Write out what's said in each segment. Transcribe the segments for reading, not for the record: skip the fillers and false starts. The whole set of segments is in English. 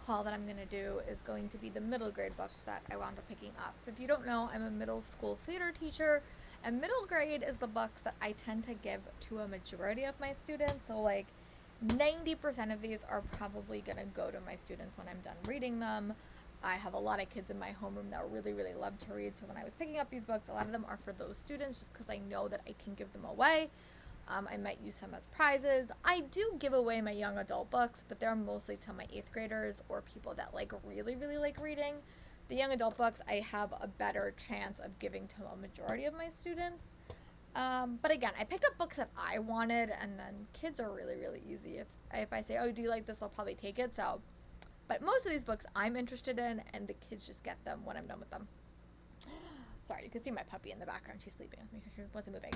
haul that I'm going to do is going to be the middle grade books that I wound up picking up. If you don't know, I'm a middle school theater teacher, and middle grade is the books that I tend to give to a majority of my students. So like 90% of these are probably going to go to my students when I'm done reading them. I have a lot of kids in my homeroom that really, really love to read. So when I was picking up these books, a lot of them are for those students just because I know that I can give them away. I might use some as prizes. I do give away my young adult books, but they're mostly to my 8th graders or people that like really, really like reading. The young adult books, I have a better chance of giving to a majority of my students. But again, I picked up books that I wanted, and then kids are really, really easy. If I say, oh, do you like this, I'll probably take it. So, but most of these books I'm interested in, and the kids just get them when I'm done with them. Sorry, you can see my puppy in the background. She's sleeping, making sure she wasn't moving.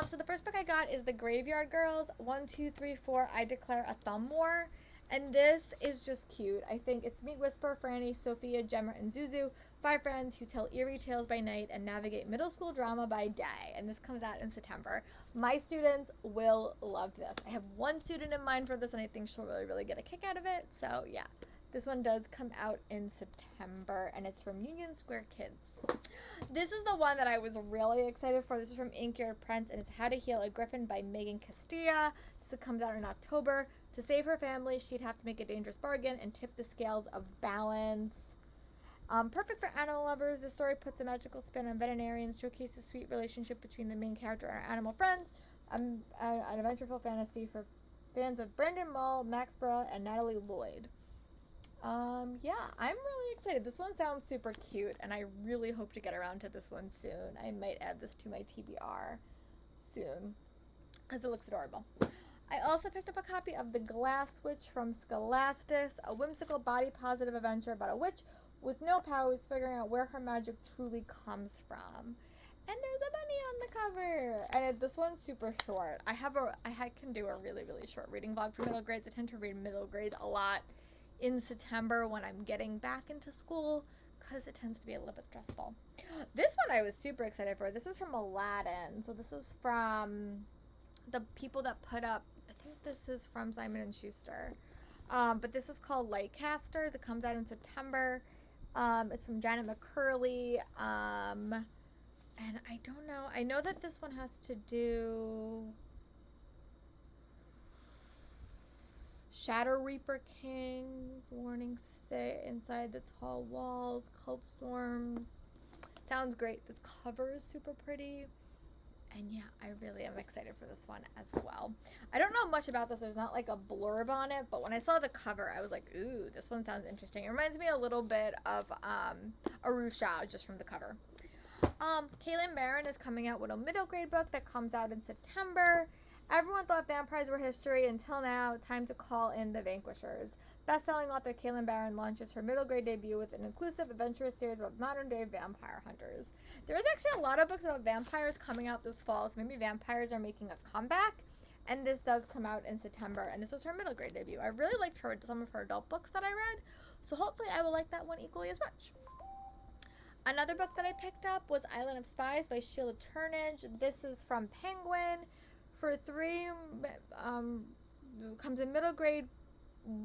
So the first book I got is The Graveyard Girls, 1, 2, 3, 4, I Declare a Thumb War. And this is just cute. I think it's Meet Whisper, Franny, Sophia, Gemma, and Zuzu, 5 friends who tell eerie tales by night and navigate middle school drama by day. And this comes out in September. My students will love this. I have one student in mind for this, and I think she'll really, really get a kick out of it. So yeah, this one does come out in September, and it's from Union Square Kids. This is the one that I was really excited for. This is from Ink Yard Prince, and it's How to Heal a Griffin by Megan Castilla. This comes out in October. To save her family, she'd have to make a dangerous bargain and tip the scales of balance. Perfect for animal lovers, the story puts a magical spin on veterinarians, showcases the sweet relationship between the main character and her animal friends. An adventureful fantasy for fans of Brendan Mull, Max Burrell, and Natalie Lloyd. Yeah, I'm really excited. This one sounds super cute, and I really hope to get around to this one soon. I might add this to my TBR soon, because it looks adorable. I also picked up a copy of The Glass Witch from Scholastic, a whimsical body-positive adventure about a witch with no powers figuring out where her magic truly comes from. And there's a bunny on the cover. And this one's super short. I can do a really, really short reading vlog for middle grades. I tend to read middle grades a lot in September when I'm getting back into school, because it tends to be a little bit stressful. This one I was super excited for. This is from Aladdin. So this is from the people that put up, I think this is from Simon & Schuster. But this is called Lightcasters. It comes out in September. It's from Janet McCurley. And I don't know. I know that this one has to do Shadow Reaper Kings, warnings to stay inside the tall walls, cult storms. Sounds great. This cover is super pretty. And yeah, I really am excited for this one as well. I don't know much about this. There's not like a blurb on it, but when I saw the cover, I was like, ooh, this one sounds interesting. It reminds me a little bit of Arusha, just from the cover. Caitlyn Baron is coming out with a middle grade book that comes out in September. Everyone thought vampires were history until now. Time to call in the vanquishers. Best-selling author Caitlyn Baron launches her middle grade debut with an inclusive, adventurous series about modern-day vampire hunters. There is actually a lot of books about vampires coming out this fall, so maybe vampires are making a comeback. And this does come out in September, and this was her middle grade debut. I really liked some of her adult books that I read, so hopefully I will like that one equally as much. Another book that I picked up was Island of Spies by Sheila Turnage. This is from Penguin. For 3, comes in middle grade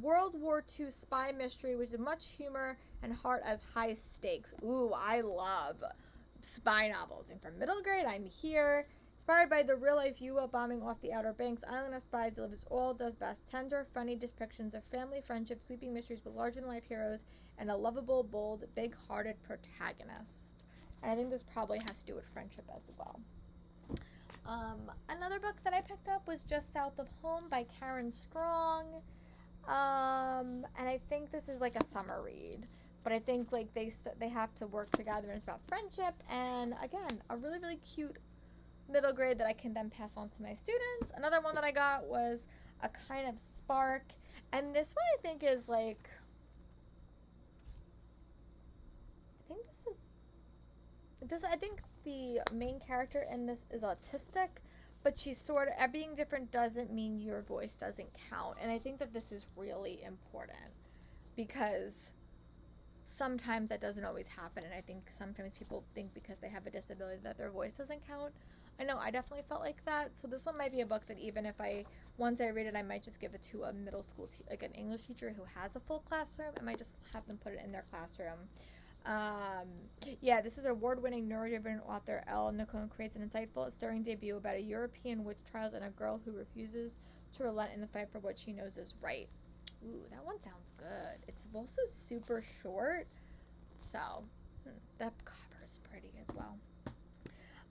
World War II spy mystery with as much humor and heart as high stakes. Ooh, I love spy novels. And for middle grade, I'm here. Inspired by the real-life U bombing off the Outer Banks, Island of Spies delivers all does best. Tender, funny depictions of family, friendship, sweeping mysteries with larger-than-life heroes, and a lovable, bold, big-hearted protagonist. And I think this probably has to do with friendship as well. Another book that I picked up was Just South of Home by Karen Strong. And I think this is like a summer read. But I think like they have to work together, and it's about friendship. And again, a really, really cute middle grade that I can then pass on to my students. Another one that I got was A Kind of Spark. And this one I think is like, I think the main character in this is autistic, but she's sort of, being different doesn't mean your voice doesn't count. And I think that this is really important, because sometimes that doesn't always happen. And I think sometimes people think because they have a disability that their voice doesn't count. I know I definitely felt like that. So this one might be a book that even if once I read it, I might just give it to a middle school, like an English teacher who has a full classroom. I might just have them put it in their classroom. Yeah, this is award-winning neurodivergent author Elle Nicole creates an insightful, stirring debut about a European witch trials and a girl who refuses to relent in the fight for what she knows is right. Ooh, that one sounds good. It's also super short, so that cover is pretty as well.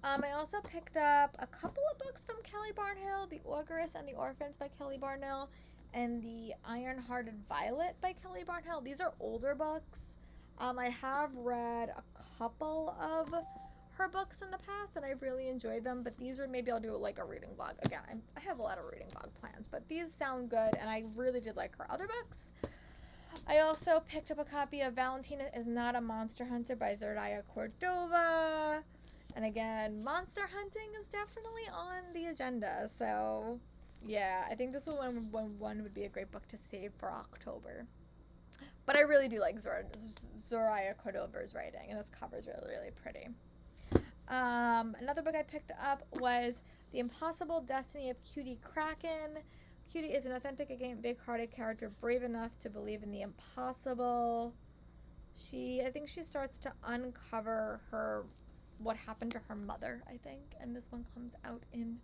I also picked up a couple of books from Kelly Barnhill, The Ogress and the Orphans by Kelly Barnhill, and The Iron-Hearted Violet by Kelly Barnhill. These are older books. I have read a couple of her books in the past, and I've really enjoyed them, but these are, maybe I'll do like a reading vlog. Again, I have a lot of reading vlog plans, but these sound good, and I really did like her other books. I also picked up a copy of Valentina is Not a Monster Hunter by Zordaya Cordova. And again, monster hunting is definitely on the agenda. So, yeah, I think this one would be a great book to save for October. But I really do like Zordaya Cordova's writing, and this cover is really, really pretty. Another book I picked up was The Impossible Destiny of Cutie Kraken. Cutie is an authentic, again, big-hearted character, brave enough to believe in the impossible. I think she starts to uncover what happened to her mother, I think, and this one comes out in,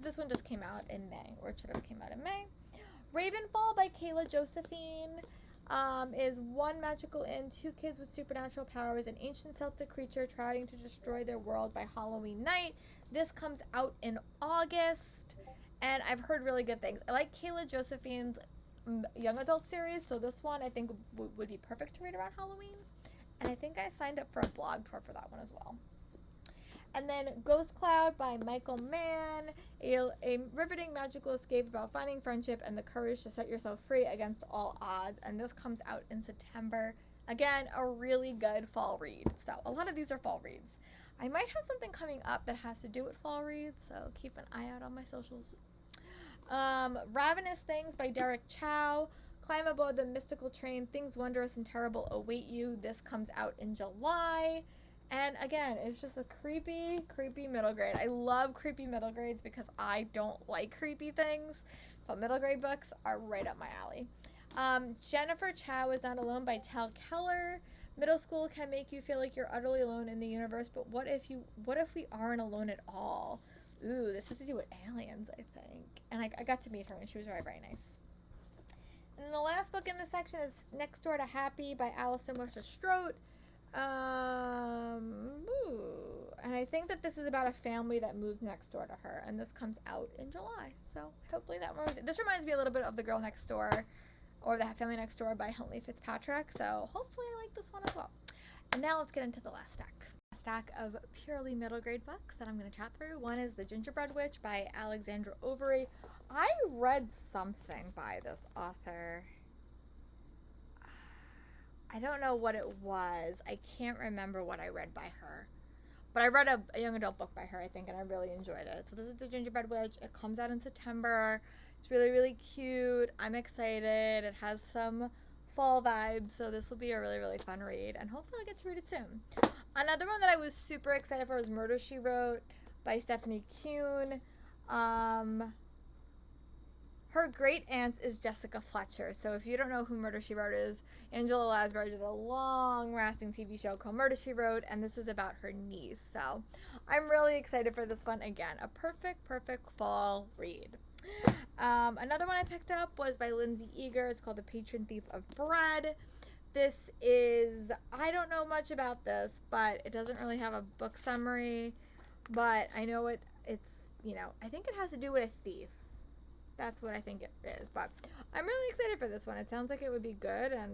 this one just came out in May, or it should have came out in May. Ravenfall by Kayla Josephine is one magical inn, two kids with supernatural powers, an ancient Celtic creature trying to destroy their world by Halloween night. This comes out in August, and I've heard really good things. I like Kayla Josephine's young adult series, so this one I think would be perfect to read around Halloween. And I think I signed up for a blog tour for that one as well. And then Ghost Cloud by Michael Mann, a riveting magical escape about finding friendship and the courage to set yourself free against all odds. And this comes out in September. Again, a really good fall read. So a lot of these are fall reads. I might have something coming up that has to do with fall reads, so keep an eye out on my socials. Ravenous Things by Derek Ciao. Climb aboard the mystical train. Things wondrous and terrible await you. This comes out in July. And again, it's just a creepy, creepy middle grade. I love creepy middle grades because I don't like creepy things. But middle grade books are right up my alley. Jennifer Chow is Not Alone by Tal Keller. Middle school can make you feel like you're utterly alone in the universe, but what if we aren't alone at all? Ooh, this has to do with aliens, I think. And I got to meet her, and she was very, very nice. And the last book in this section is Next Door to Happy by Alison Mercer Strode. And I think that this is about a family that moved next door to her, and this comes out in July. So hopefully this reminds me a little bit of The Girl Next Door, or The Family Next Door by Huntley Fitzpatrick. So hopefully I like this one as well. And now let's get into the last stack. A stack of purely middle grade books that I'm going to chat through. One is The Gingerbread Witch by Alexandra Overy. I read something by this author. I don't know what it was. I can't remember what I read by her. But I read a young adult book by her, I think, and I really enjoyed it. So this is The Gingerbread Witch. It comes out in September. It's really, really cute. I'm excited. It has some fall vibes, so this will be a really, really fun read, and hopefully I'll get to read it soon. Another one that I was super excited for was Murder, She Wrote by Stephanie Kuhn. Her great aunt is Jessica Fletcher. So if you don't know who Murder, She Wrote is, Angela Lansbury did a long-lasting TV show called Murder, She Wrote, and this is about her niece. So I'm really excited for this one. Again, a perfect fall read. Another one I picked up was by Lindsay Eager. It's called The Patron Thief of Bread. This is, I don't know much about this, but it doesn't really have a book summary, but I know it's, I think it has to do with a thief. That's what I think it is, but I'm really excited for this one. It sounds like it would be good, and,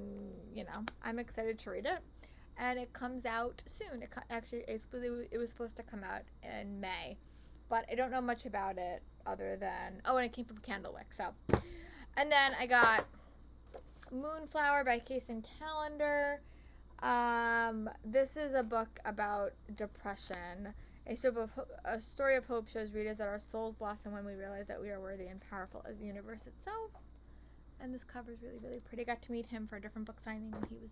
I'm excited to read it. And it comes out soon. It was supposed to come out in May, but I don't know much about it other than, and it came from Candlewick, so. And then I got Moonflower by Kason Calendar. This is a book about depression. A story of hope shows readers that our souls blossom when we realize that we are worthy and powerful as the universe itself. And this cover is really, really pretty. I got to meet him for a different book signing, and he was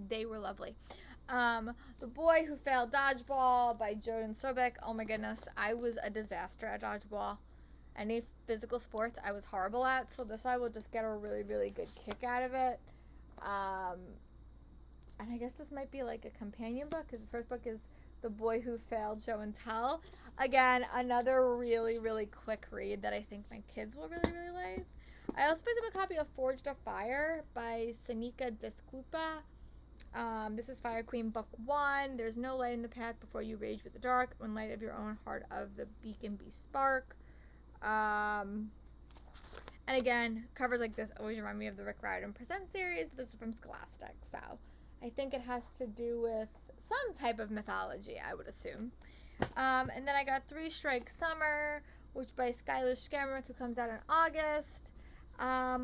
They were lovely. The Boy Who Failed Dodgeball by Jordan Sobek. Oh my goodness, I was a disaster at dodgeball. Any physical sports I was horrible at, so this I will just get a really, really good kick out of it. And I guess this might be like a companion book, because the first book is The Boy Who Failed Show and Tell. Again, another really, really quick read that I think my kids will really, really like. I also picked up a copy of Forged of Fire by Sanika Descupa. This is Fire Queen Book 1. There's no light in the path before you rage with the dark. When light of your own heart of the beacon be spark. And again, covers like this always remind me of the Rick Riordan Presents series, but this is from Scholastic, so I think it has to do with some type of mythology, I would assume. And then I got Three Strike Summer, which by Skylar Skamrick, who comes out in August. I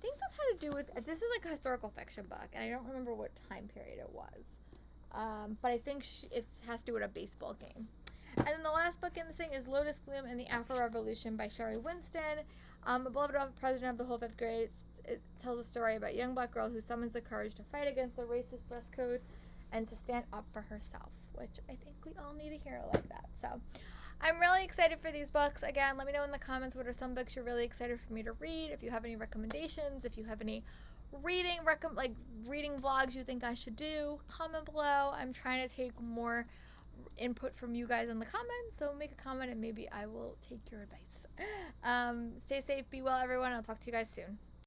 think this had to do with, this is like a historical fiction book, and I don't remember what time period it was. But I think it has to do with a baseball game. And then the last book in the thing is Lotus Bloom and the Afro Revolution by Sherry Winston. A beloved president of the whole 5th grade. It tells a story about a young black girl who summons the courage to fight against the racist dress code and to stand up for herself, which I think we all need a hero like that. So I'm really excited for these books. Again, let me know in the comments what are some books you're really excited for me to read. If you have any recommendations, if you have any reading vlogs you think I should do, comment below. I'm trying to take more input from you guys in the comments, so make a comment and maybe I will take your advice. Stay safe, be well everyone. I'll talk to you guys soon.